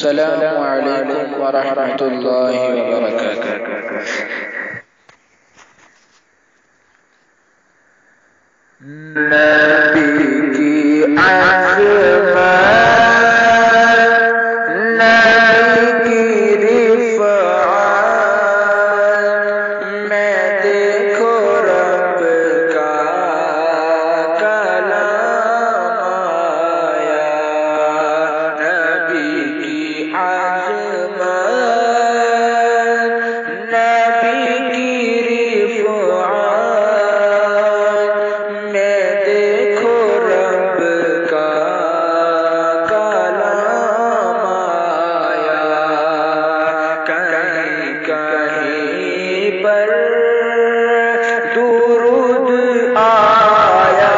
السلام علیکم ورحمۃ اللہ وبرکاتہ۔ نبی کی عظمت، نبی کی رفعت میں دیکھو رب کا کلام آیا۔ نبی کی عظمت، نبی کی رفعت میں دیکھو رب کا کلام آیا۔ کہیں کہیں پر درود آیا،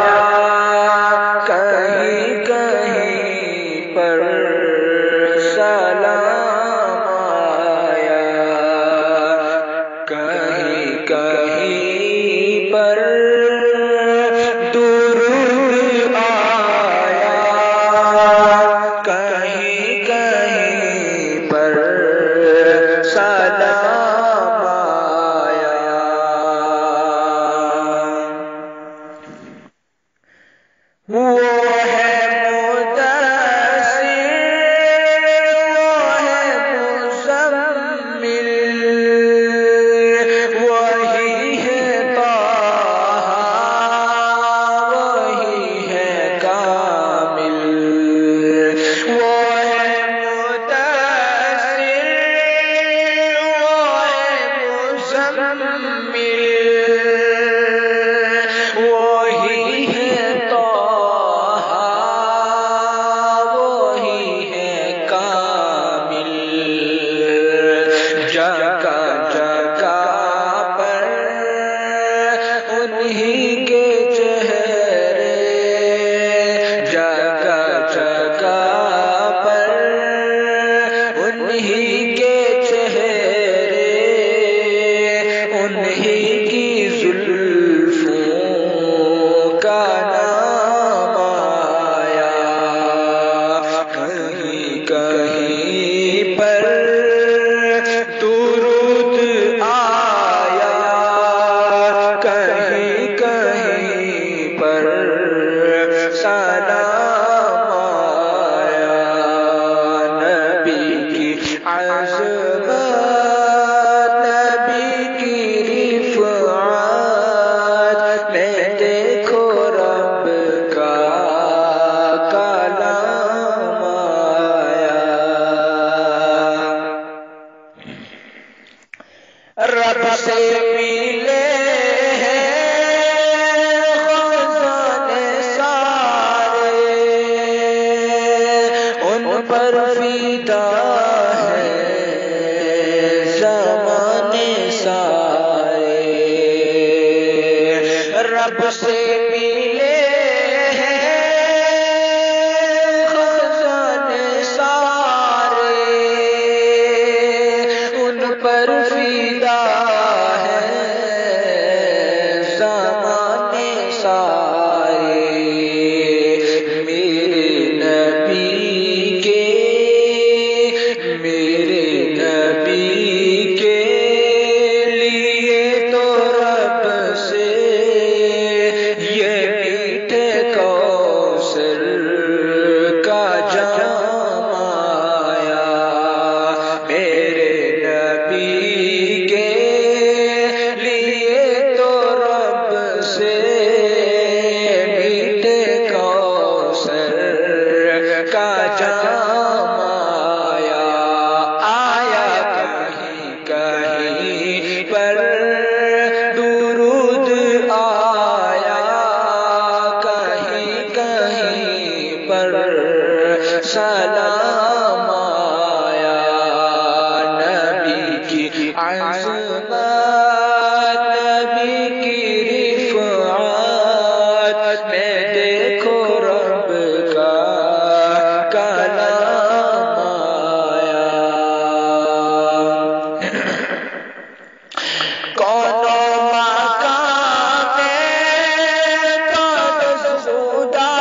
کہیں کہیں پر سلام آیا، کہیں کہیں پر درود آیا، کہیں کہیں پر سلام آیا۔ وہ ہے مدثر، وہ ہے مزمل، وہی ہے طٰہٰ، وہی ہے کامل۔ وہ ہے مدثر، وہ ہے مزمل، وہی ہے طٰہٰ، وہی ہے کامل۔ جگہ جگہ پر انہی کے چہرے، جگہ جگہ پر انہی کے چہرے، انہی کی زلفوں کا نام آیا۔ کہیں کہیں پر درود آیا، کہیں کہیں پر سلام آیا۔ نبی کی عظمت، نبی کی رفعت میں دیکھو رب کا کلام آیا۔ رب سے ملے ہیں خزانے سارے، ان پر فدا ہے زمانے سارے۔ رب سے ملے ہیں خزانے سارے، ان پر فدا ہے زمانے سارے۔ میرے نبی کے، میرے نبی کے لیے تو رب سے یہ میٹھے کوثر کا جام آیا۔ میرے نبی کے لیے تو رب سے میٹھے کوثر کا جام آیا۔ آیا کہیں کہیں پر درود آیا، کہیں کہیں پر سلام آیا۔ نبی کی عظمت، نبی کی رفعت میں دیکھو رب کا کلام آیا۔ کونوں مقام میں قدس خدا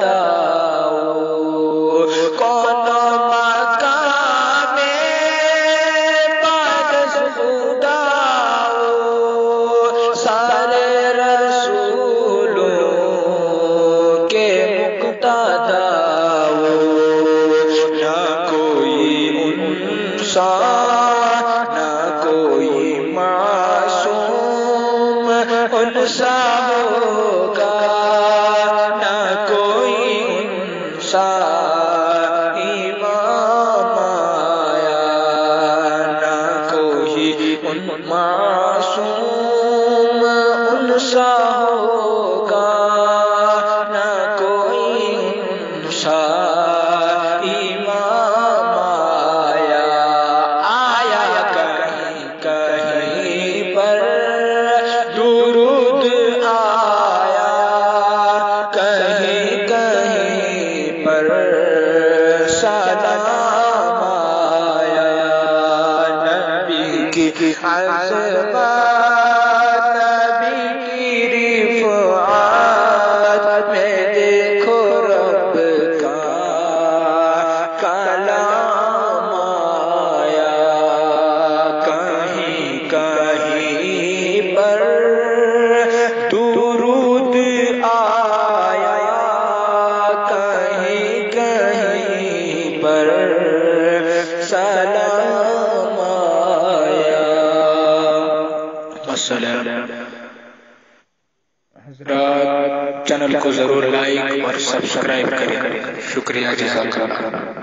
داؤ کون مقام پاس خداؤ سارے رسولوں کے مقتداؤ نہ کوئی انسان نہ کوئی معصوم ان سا ہوگا نہ کوئی انسان امام آیا نہ کوئی معصوم ان سا ہوگا نہ کوئی انسان امام آیا آیا کہیں کہیں پر درود آیا کہیں کہیں پر سلام آیا نبی کی عظمت نبی کی رفعت میں دیکھو رب کا کلام آیا کہیں کہیں پر درود آیا کہیں کہیں پر سلام آیا السلام حضرات چینل کو ضرور لائک اور سبسکرائب کریں شکریہ جزاک اللہ